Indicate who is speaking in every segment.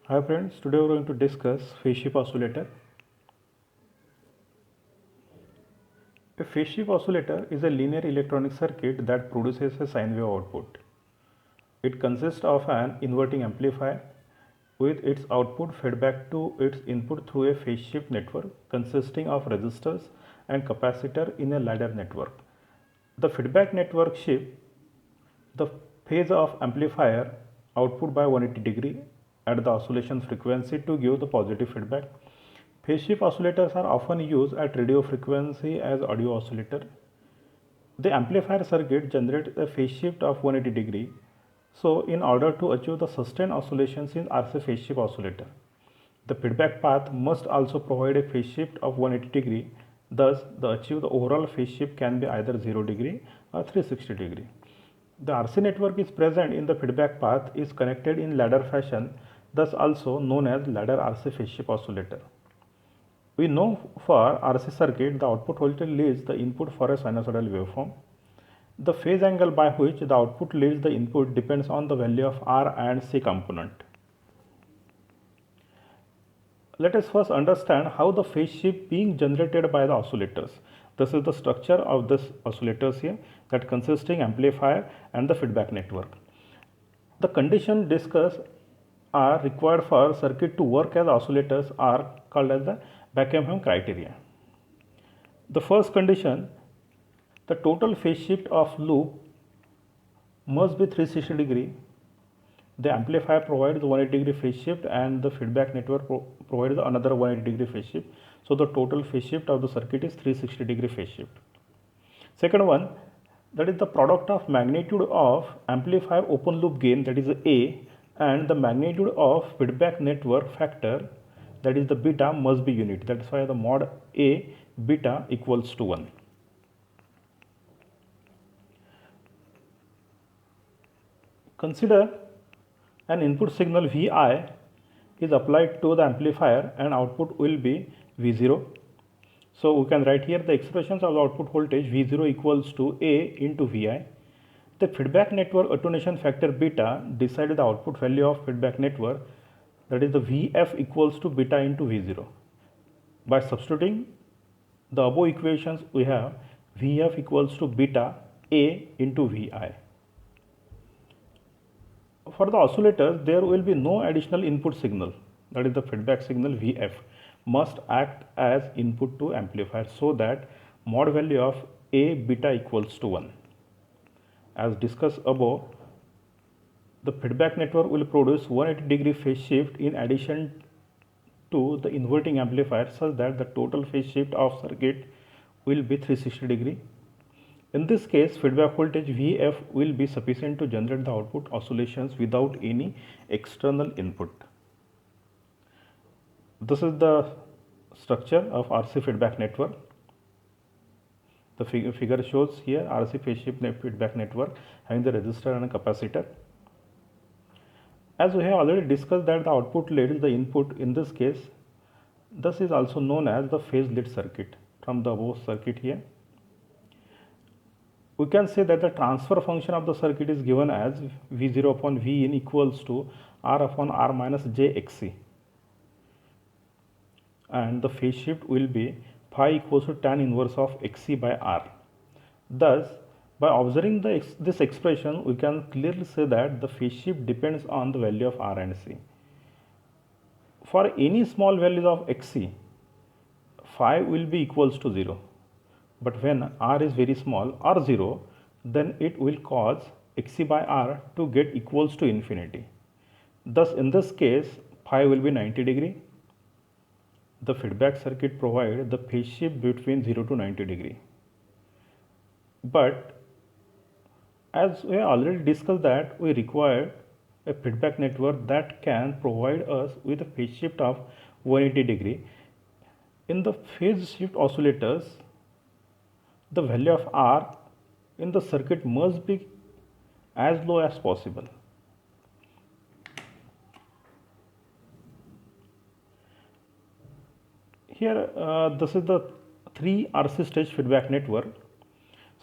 Speaker 1: Hi friends, today we're going to discuss phase shift oscillator. A phase shift oscillator is a linear electronic circuit that produces a sine wave output. It consists of an inverting amplifier with its output fed back to its input through a phase shift network consisting of resistors and capacitor in a ladder network. The feedback network shifts the phase of amplifier output by 180 degree at the oscillation frequency to give the positive feedback. Phase shift oscillators are often used at radio frequency as audio oscillator. The amplifier circuit generates a phase shift of 180 degree. So in order to achieve the sustained oscillations in RC phase shift oscillator, the feedback path must also provide a phase shift of 180 degree. Thus, the achieved overall phase shift can be either 0 degree or 360 degree. The RC network is present in the feedback path is connected in ladder fashion, thus also known as ladder RC phase shift oscillator. We know for RC circuit the output voltage leads the input for a sinusoidal waveform. The phase angle by which the output leads the input depends on the value of R and C component. Let us first understand how the phase shift being generated by the oscillators. This is the structure of this oscillators here, that consisting amplifier and the feedback network. The conditions discussed are required for circuit to work as oscillators are called as the Buckingham criteria. The first condition, the total phase shift of loop must be 360 degree. The amplifier provides 180 degree phase shift and the feedback network provides another 180 degree phase shift. So the total phase shift of the circuit is 360 degree phase shift. Second one, that is the product of magnitude of amplifier open loop gain, that is A, and the magnitude of feedback network factor, that is the beta, must be unit. That's why the mod A beta equals to 1. Consider an input signal Vi is applied to the amplifier and output will be V0. So we can write here the expressions of the output voltage V0 equals to A into Vi. The feedback network attenuation factor beta decides the output value of feedback network, that is the Vf equals to beta into V0. By substituting the above equations, we have Vf equals to beta A into Vi. For the oscillators, there will be no additional input signal, that is the feedback signal Vf must act as input to amplifier, so that mod value of A beta equals to 1. As discussed above, the feedback network will produce 180 degree phase shift in addition to the inverting amplifier, such that the total phase shift of circuit will be 360 degree. In this case, feedback voltage Vf will be sufficient to generate the output oscillations without any external input. This is the structure of RC feedback network. The figure shows here RC phase shift feedback network having the resistor and a capacitor. As we have already discussed that the output leads the input in this case, this is also known as the phase lead circuit from the above circuit here. We can say that the transfer function of the circuit is given as V0 upon Vin equals to R upon R minus jXc, and the phase shift will be phi equals to tan inverse of Xc by R. Thus, by observing this expression, we can clearly say that the phase shift depends on the value of R and C. For any small values of Xc, phi will be equals to 0. But when R is very small or 0, then it will cause Xc by R to get equals to infinity. Thus, in this case, phi will be 90 degree. The feedback circuit provides the phase shift between 0 to 90 degree. But as we have already discussed that we require a feedback network that can provide us with a phase shift of 180 degree. In the phase shift oscillators, the value of R in the circuit must be as low as possible. Here, this is the 3 RC stage feedback network.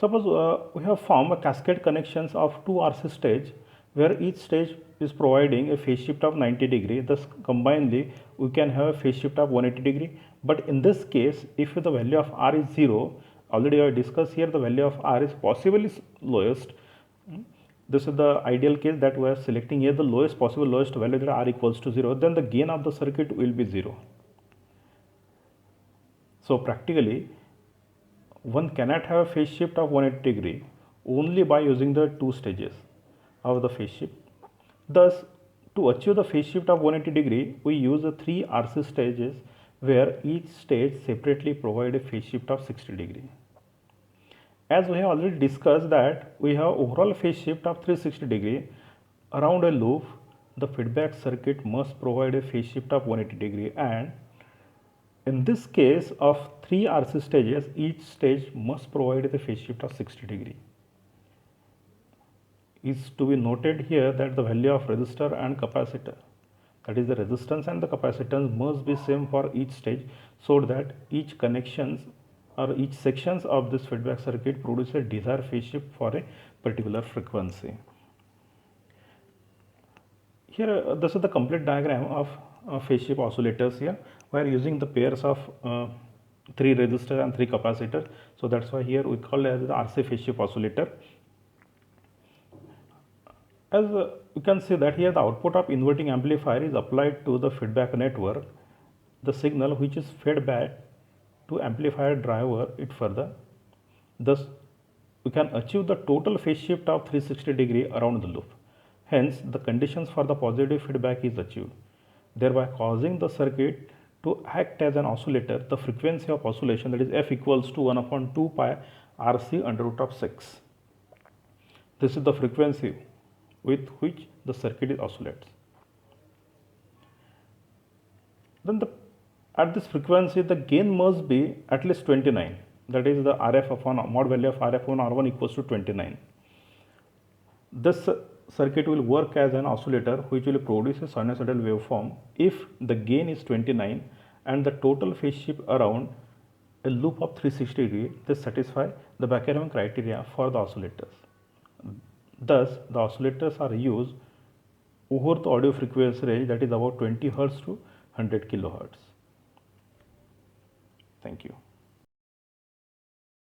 Speaker 1: Suppose we have formed a cascade connections of 2 RC stage where each stage is providing a phase shift of 90 degree, thus combinedly we can have a phase shift of 180 degree. But in this case, if the value of r is 0, already I discussed here the value of r is possibly lowest. This is the ideal case that we are selecting here, the lowest possible lowest value that r equals to 0, then the gain of the circuit will be 0. So practically one cannot have a phase shift of 180 degree only by using the two stages of the phase shift. Thus, to achieve the phase shift of 180 degree, we use the 3 RC stages where each stage separately provide a phase shift of 60 degree. As we have already discussed that we have overall phase shift of 360 degree around a loop, the feedback circuit must provide a phase shift of 180 degree, and in this case of 3 RC stages, each stage must provide the phase shift of 60 degree. Is to be noted here that the value of resistor and capacitor, that is the resistance and the capacitance, must be same for each stage, so that each connections or each sections of this feedback circuit produce a desired phase shift for a particular frequency. Here this is the complete diagram of phase shift oscillators. Here we are using the pairs of 3 resistors and 3 capacitors, so that's why here we call it as the RC phase shift oscillator. As you can see that here the output of inverting amplifier is applied to the feedback network. The signal which is fed back to amplifier driver it further. Thus, we can achieve the total phase shift of 360 degree around the loop. Hence, the conditions for the positive feedback is achieved, thereby causing the circuit to act as an oscillator. The frequency of oscillation, that is f equals to 1 upon 2 pi RC under root of 6. This is the frequency with which the circuit oscillates. Then at this frequency the gain must be at least 29, that is the RF upon mod value of RF upon R1 equals to 29. This circuit will work as an oscillator which will produce a sinusoidal waveform if the gain is 29 and the total phase shift around a loop of 360 degree. This satisfy the Bakerian criteria for the oscillators. Thus, the oscillators are used over the audio frequency range, that is about 20 Hz to 100 kHz. Thank you.